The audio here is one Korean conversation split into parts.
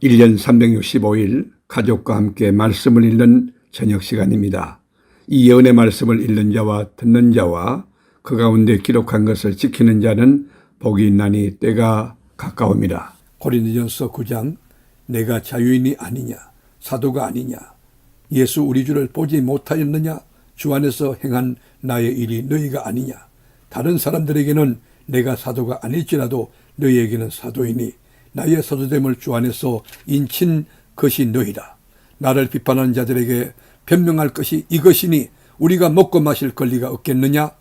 1년 365일 가족과 함께 말씀을 읽는 저녁 시간입니다. 이 예언의 말씀을 읽는 자와 듣는 자와 그 가운데 기록한 것을 지키는 자는 복이 있나니 때가 가까웁니다. 고린도전서 9장 내가 자유인이 아니냐, 사도가 아니냐, 예수 우리 주를 보지 못하였느냐, 주 안에서 행한 나의 일이 너희가 아니냐, 다른 사람들에게는 내가 사도가 아닐지라도 너희에게는 사도이니 나의 사도됨을 주 안에서 인친 것이 너희라. 나를 비판하는 자들에게 변명할 것이 이것이니 우리가 먹고 마실 권리가 없겠느냐?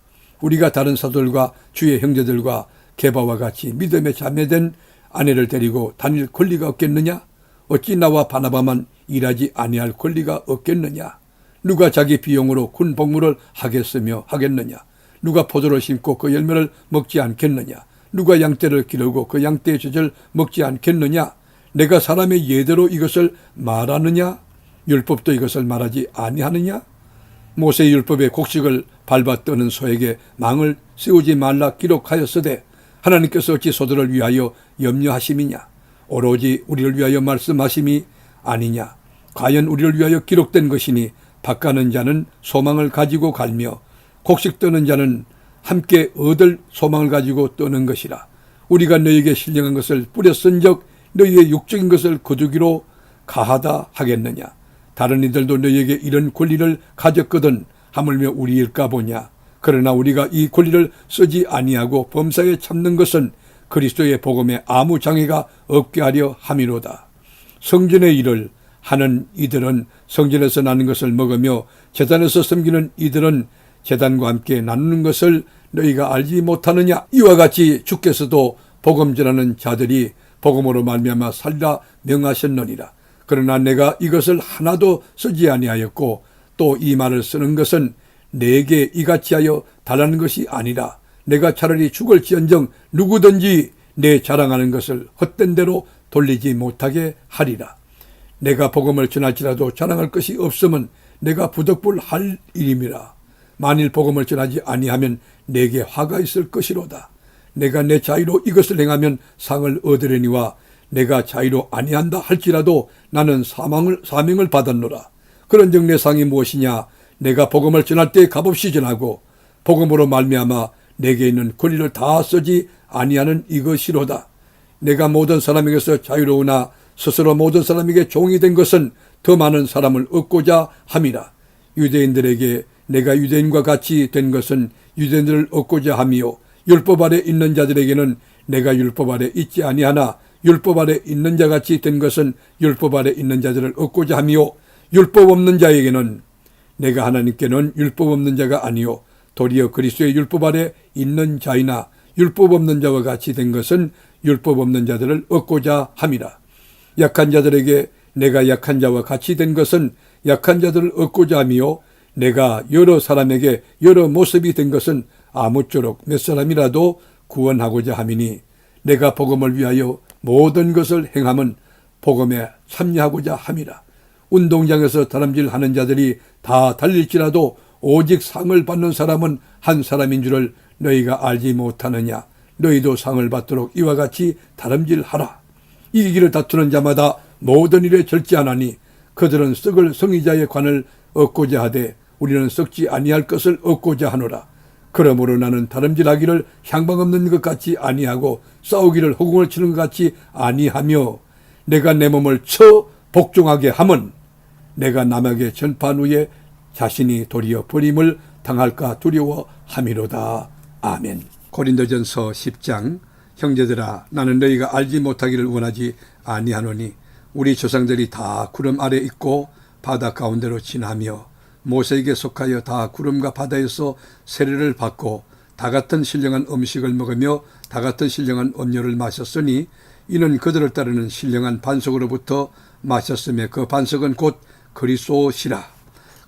우리가 다른 사도들과 주의 형제들과 게바와 같이 믿음에 자매된 아내를 데리고 다닐 권리가 없겠느냐? 어찌 나와 바나바만 일하지 아니할 권리가 없겠느냐? 누가 자기 비용으로 군 복무를 하겠느냐? 누가 포도를 심고 그 열매를 먹지 않겠느냐? 누가 양떼를 기르고 그 양떼의 젖을 먹지 않겠느냐? 내가 사람의 예대로 이것을 말하느냐? 율법도 이것을 말하지 아니하느냐? 모세의 율법에 곡식을 밟아 떠는 소에게 망을 세우지 말라 기록하였으되 하나님께서 어찌 소들을 위하여 염려하심이냐? 오로지 우리를 위하여 말씀하심이 아니냐? 과연 우리를 위하여 기록된 것이니 밭가는 자는 소망을 가지고 갈며 곡식 떠는 자는 함께 얻을 소망을 가지고 떠는 것이라. 우리가 너희에게 신령한 것을 뿌려 쓴적 너희의 육적인 것을 거두기로 가하다 하겠느냐? 다른 이들도 너희에게 이런 권리를 가졌거든 하물며 우리일까 보냐? 그러나 우리가 이 권리를 쓰지 아니하고 범사에 참는 것은 그리스도의 복음에 아무 장애가 없게 하려 함이로다. 성전의 일을 하는 이들은 성전에서 나는 것을 먹으며 제단에서 섬기는 이들은 제단과 함께 나누는 것을 너희가 알지 못하느냐? 이와 같이 주께서도 복음 전하는 자들이 복음으로 말미암아 살리라 명하셨느니라. 그러나 내가 이것을 하나도 쓰지 아니하였고 또 이 말을 쓰는 것은 내게 이같이 하여 달라는 것이 아니라 내가 차라리 죽을지언정 누구든지 내 자랑하는 것을 헛된 대로 돌리지 못하게 하리라. 내가 복음을 전할지라도 자랑할 것이 없으면 내가 부득불할 일임이라. 만일 복음을 전하지 아니하면 내게 화가 있을 것이로다. 내가 내 자유로 이것을 행하면 상을 얻으려니와 내가 자유로 아니한다 할지라도 나는 사명을 받았노라. 그런즉 내 상이 무엇이냐? 내가 복음을 전할 때 값없이 전하고 복음으로 말미암아 내게 있는 권리를 다 쓰지 아니하는 이것이로다. 내가 모든 사람에게서 자유로우나 스스로 모든 사람에게 종이 된 것은 더 많은 사람을 얻고자 함이라. 유대인들에게 내가 유대인과 같이 된 것은 유대인들을 얻고자 함이요 율법 아래 있는 자들에게는 내가 율법 아래 있지 아니하나 율법 아래 있는 자같이 된 것은 율법 아래 있는 자들을 얻고자 함이요 율법 없는 자에게는 내가 하나님께는 율법 없는 자가 아니요 도리어 그리스도의 율법 아래 있는 자이나 율법 없는 자와 같이 된 것은 율법 없는 자들을 얻고자 함이라. 약한 자들에게 내가 약한 자와 같이 된 것은 약한 자들을 얻고자 함이요 내가 여러 사람에게 여러 모습이 된 것은 아무쪼록 몇 사람이라도 구원하고자 함이니 내가 복음을 위하여 모든 것을 행함은 복음에 참여하고자 함이라. 운동장에서 다람질하는 자들이 다 달릴지라도 오직 상을 받는 사람은 한 사람인 줄을 너희가 알지 못하느냐? 너희도 상을 받도록 이와 같이 다람질하라. 이기기를 다투는 자마다 모든 일에 절제하나니 그들은 썩을 성의자의 관을 얻고자 하되 우리는 썩지 아니할 것을 얻고자 하노라. 그러므로 나는 다름질하기를 향방 없는 것 같이 아니하고 싸우기를 허공을 치는 것 같이 아니하며 내가 내 몸을 쳐 복종하게 함은 내가 남에게 전파한 후에 자신이 도리어 버림을 당할까 두려워함이로다. 아멘. 고린도전서 10장 형제들아 나는 너희가 알지 못하기를 원하지 아니하노니 우리 조상들이 다 구름 아래 있고 바다 가운데로 지나며 모세에게 속하여 다 구름과 바다에서 세례를 받고 다 같은 신령한 음식을 먹으며 다 같은 신령한 음료를 마셨으니 이는 그들을 따르는 신령한 반석으로부터 마셨으며 그 반석은 곧 그리스도시라.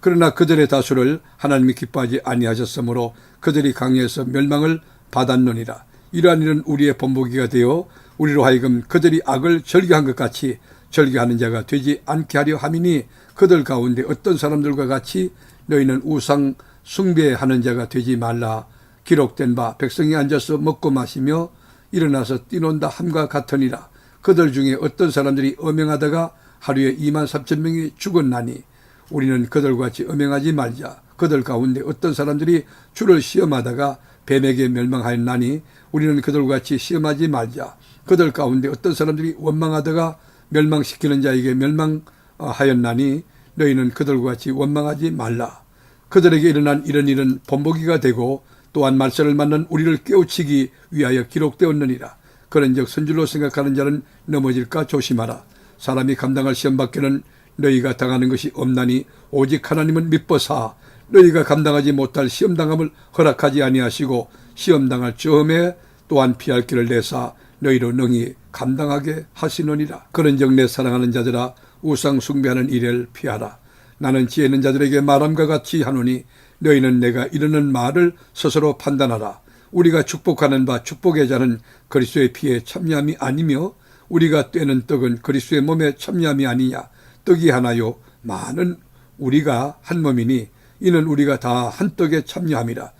그러나 그들의 다수를 하나님이 기뻐하지 아니하셨으므로 그들이 강해서 멸망을 받았느니라. 이러한 일은 우리의 본보기가 되어 우리로 하여금 그들이 악을 절개한 것 같이 절개하는 자가 되지 않게 하려 함이니 그들 가운데 어떤 사람들과 같이 너희는 우상 숭배하는 자가 되지 말라. 기록된 바 백성이 앉아서 먹고 마시며 일어나서 뛰논다 함과 같으니라. 그들 중에 어떤 사람들이 엄행하다가 하루에 23,000명이 죽었나니 우리는 그들과 같이 엄행하지 말자. 그들 가운데 어떤 사람들이 주를 시험하다가 뱀에게 멸망하였나니 우리는 그들과 같이 시험하지 말자. 그들 가운데 어떤 사람들이 원망하다가 멸망시키는 자에게 멸망하였나니 너희는 그들과 같이 원망하지 말라. 그들에게 일어난 이런 일은 본보기가 되고 또한 말세를 맞는 우리를 깨우치기 위하여 기록되었느니라. 그런즉 선줄로 생각하는 자는 넘어질까 조심하라. 사람이 감당할 시험밖에는 너희가 당하는 것이 없나니 오직 하나님은 미뻐사 너희가 감당하지 못할 시험당함을 허락하지 아니하시고 시험당할 즈음에 또한 피할 길을 내사 너희로 능히 감당하게 하시느니라. 그런즉 내 사랑하는 자들아 우상 숭배하는 일을 피하라. 나는 지혜 있는 자들에게 말함과 같이 하노니 너희는 내가 이르는 말을 스스로 판단하라. 우리가 축복하는 바 축복의 자는 그리스도의 피에 참여함이 아니며 우리가 떼는 떡은 그리스도의 몸에 참여함이 아니냐. 떡이 하나요 많은 우리가 한 몸이니 이는 우리가 다 한 떡에 참여함이라.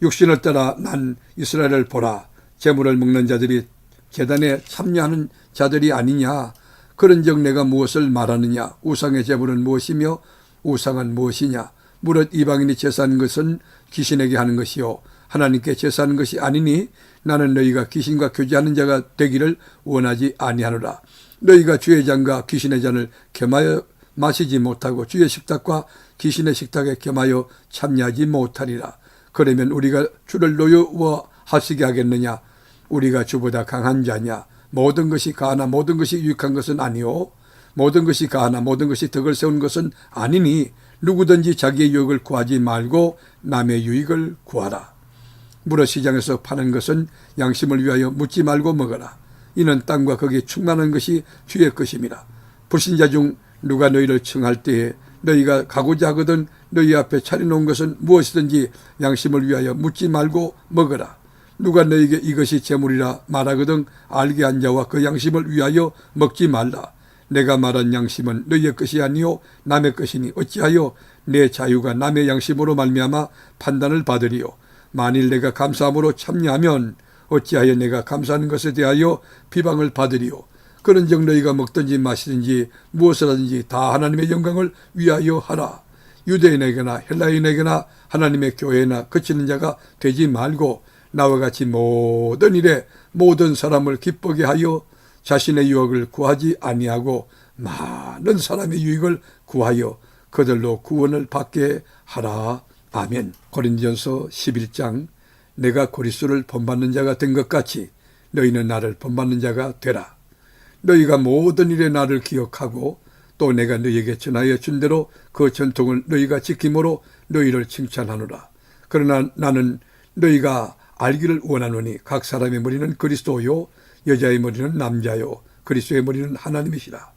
육신을 따라 난 이스라엘을 보라. 제물을 먹는 자들이 제단에 참여하는 자들이 아니냐. 그런즉 내가 무엇을 말하느냐. 우상의 제물은 무엇이며 우상은 무엇이냐. 무릇 이방인이 제사하는 것은 귀신에게 하는 것이요 하나님께 제사하는 것이 아니니 나는 너희가 귀신과 교제하는 자가 되기를 원하지 아니하노라. 너희가 주의 잔과 귀신의 잔을 겸하여 마시지 못하고 주의 식탁과 귀신의 식탁에 겸하여 참여하지 못하리라. 그러면 우리가 주를 노여워하시게 하겠느냐. 우리가 주보다 강한 자냐. 모든 것이 가하나 모든 것이 유익한 것은 아니요 모든 것이 가하나 모든 것이 덕을 세운 것은 아니니 누구든지 자기의 유익을 구하지 말고 남의 유익을 구하라. 무릇 시장에서 파는 것은 양심을 위하여 묻지 말고 먹어라. 이는 땅과 거기에 충만한 것이 주의 것임이라. 불신자 중 누가 너희를 청할 때에 너희가 가고자 하거든 너희 앞에 차려놓은 것은 무엇이든지 양심을 위하여 묻지 말고 먹어라. 누가 너희에게 이것이 재물이라 말하거든 알게 한 자와 그 양심을 위하여 먹지 말라. 내가 말한 양심은 너희의 것이 아니요 남의 것이니 어찌하여 내 자유가 남의 양심으로 말미암아 판단을 받으리요. 만일 내가 감사함으로 참여하면 어찌하여 내가 감사하는 것에 대하여 비방을 받으리요. 그런즉 너희가 먹든지 마시든지 무엇을 하든지 다 하나님의 영광을 위하여 하라. 유대인에게나 헬라인에게나 하나님의 교회나 그치는 자가 되지 말고 나와 같이 모든 일에 모든 사람을 기쁘게 하여 자신의 유익을 구하지 아니하고 많은 사람의 유익을 구하여 그들로 구원을 받게 하라. 아멘. 고린도전서 11장 내가 그리스도를 본받는 자가 된 것 같이 너희는 나를 본받는 자가 되라. 너희가 모든 일에 나를 기억하고 또 내가 너희에게 전하여 준 대로 그 전통을 너희가 지킴으로 너희를 칭찬하노라. 그러나 나는 너희가 알기를 원하노니 각 사람의 머리는 그리스도요 여자의 머리는 남자요 그리스도의 머리는 하나님이시라.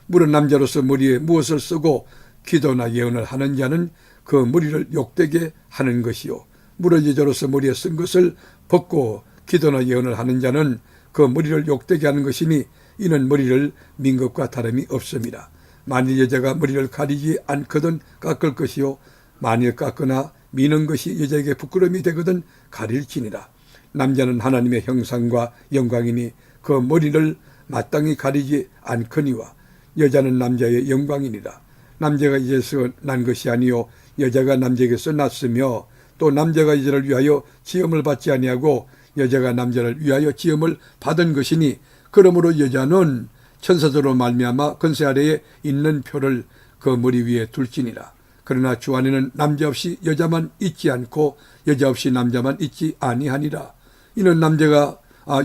물은 남자로서 머리에 무엇을 쓰고 기도나 예언을 하는 자는 그 머리를 욕되게 하는 것이요 물은 여자로서 머리에 쓴 것을 벗고 기도나 예언을 하는 자는 그 머리를 욕되게 하는 것이니 이는 머리를 민 것과 다름이 없습니다. 만일 여자가 머리를 가리지 않거든 깎을 것이요 만일 깎거나 미는 것이 여자에게 부끄러움이 되거든 가릴지니라. 남자는 하나님의 형상과 영광이니 그 머리를 마땅히 가리지 않거니와 여자는 남자의 영광이니라. 남자가 여자에서 난 것이 아니요 여자가 남자에게서 났으며 또 남자가 여자를 위하여 지음을 받지 아니하고 여자가 남자를 위하여 지음을 받은 것이니 그러므로 여자는 천사들로 말미암아 권세 아래에 있는 표를 그 머리 위에 둘지니라. 그러나 주 안에는 남자 없이 여자만 있지 않고 여자 없이 남자만 있지 아니하니라. 이는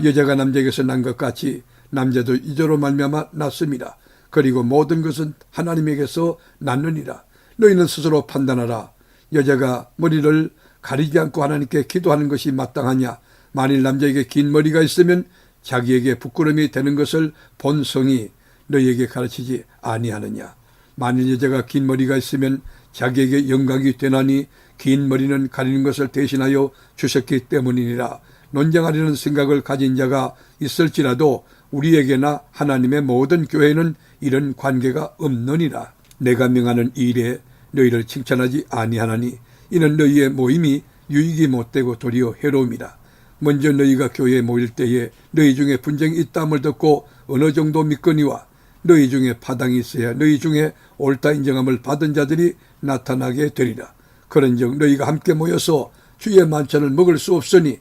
여자가 남자에게서 난 것 같이 남자도 이저로 말미암아 났습니다. 그리고 모든 것은 하나님에게서 났느니라. 너희는 스스로 판단하라. 여자가 머리를 가리지 않고 하나님께 기도하는 것이 마땅하냐. 만일 남자에게 긴 머리가 있으면 자기에게 부끄러움이 되는 것을 본성이 너희에게 가르치지 아니하느냐. 만일 여자가 긴 머리가 있으면 자기에게 영광이 되나니 긴 머리는 가리는 것을 대신하여 주셨기 때문이니라. 논쟁하려는 생각을 가진 자가 있을지라도 우리에게나 하나님의 모든 교회는 이런 관계가 없느니라. 내가 명하는 이 일에 너희를 칭찬하지 아니하나니 이는 너희의 모임이 유익이 못되고 도리어 해로움이라. 먼저 너희가 교회에 모일 때에 너희 중에 분쟁이 있다함을 듣고 어느 정도 믿거니와 너희 중에 파당이 있어야 너희 중에 옳다 인정함을 받은 자들이 나타나게 되리라. 그런즉 너희가 함께 모여서 주의 만찬을 먹을 수 없으니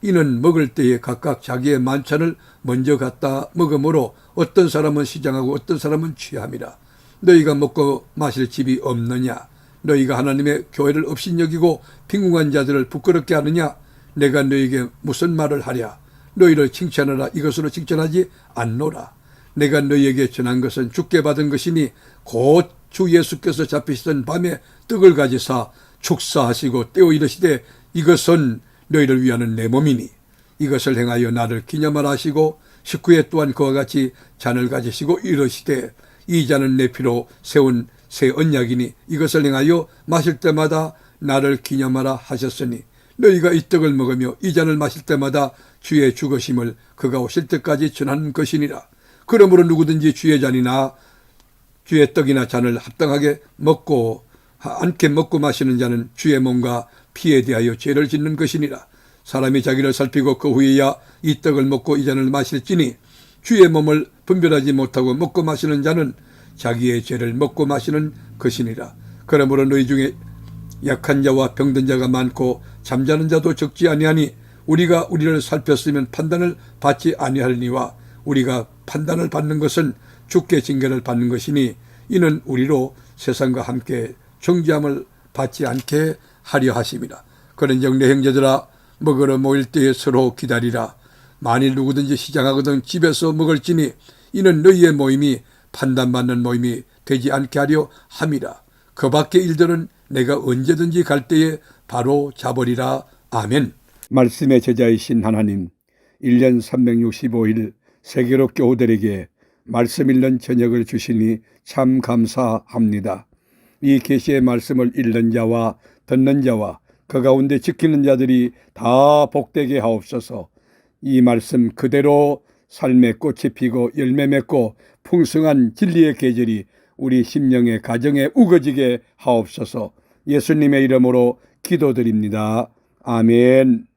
이는 먹을 때에 각각 자기의 만찬을 먼저 갖다 먹으므로 어떤 사람은 시장하고 어떤 사람은 취함이라. 너희가 먹고 마실 집이 없느냐? 너희가 하나님의 교회를 업신여기고 빈궁한 자들을 부끄럽게 하느냐? 내가 너희에게 무슨 말을 하랴? 너희를 칭찬하라 이것으로 칭찬하지 않노라. 내가 너희에게 전한 것은 주께 받은 것이니 곧 주 예수께서 잡히시던 밤에 떡을 가지사 축사하시고 떼어 이르시되 이것은 너희를 위하는 내 몸이니 이것을 행하여 나를 기념하라 하시고 식후에 또한 그와 같이 잔을 가지시고 이르시되 이 잔은 내 피로 세운 새 언약이니 이것을 행하여 마실 때마다 나를 기념하라 하셨으니 너희가 이 떡을 먹으며 이 잔을 마실 때마다 주의 죽으심을 그가 오실 때까지 전하는 것이니라. 그러므로 누구든지 주의 잔이나 주의 떡이나 잔을 합당하게 먹고 않게 먹고 마시는 자는 주의 몸과 피에 대하여 죄를 짓는 것이니라. 사람이 자기를 살피고 그 후에야 이 떡을 먹고 이 잔을 마실지니 주의 몸을 분별하지 못하고 먹고 마시는 자는 자기의 죄를 먹고 마시는 것이니라. 그러므로 너희 중에 약한 자와 병든 자가 많고 잠자는 자도 적지 아니하니 우리가 우리를 살폈으면 판단을 받지 아니하리니와 우리가 판단을 받는 것은 주께 징계를 받는 것이니 이는 우리로 세상과 함께 정죄함을 받지 않게 하려 하심이라. 그런즉 내 형제들아 먹으러 모일 때에 서로 기다리라. 만일 누구든지 시장하거든 집에서 먹을지니 이는 너희의 모임이 판단받는 모임이 되지 않게 하려 함이라. 그 밖의 일들은 내가 언제든지 갈 때에 바로 잡으리라. 아멘. 말씀의 제자이신 하나님, 1년 365일 세계로 교우들에게 말씀 읽는 저녁을 주시니 참 감사합니다. 이 계시의 말씀을 읽는 자와 듣는 자와 그 가운데 지키는 자들이 다 복되게 하옵소서. 이 말씀 그대로 삶의 꽃이 피고 열매 맺고 풍성한 진리의 계절이 우리 심령의 가정에 우거지게 하옵소서. 예수님의 이름으로 기도드립니다. 아멘.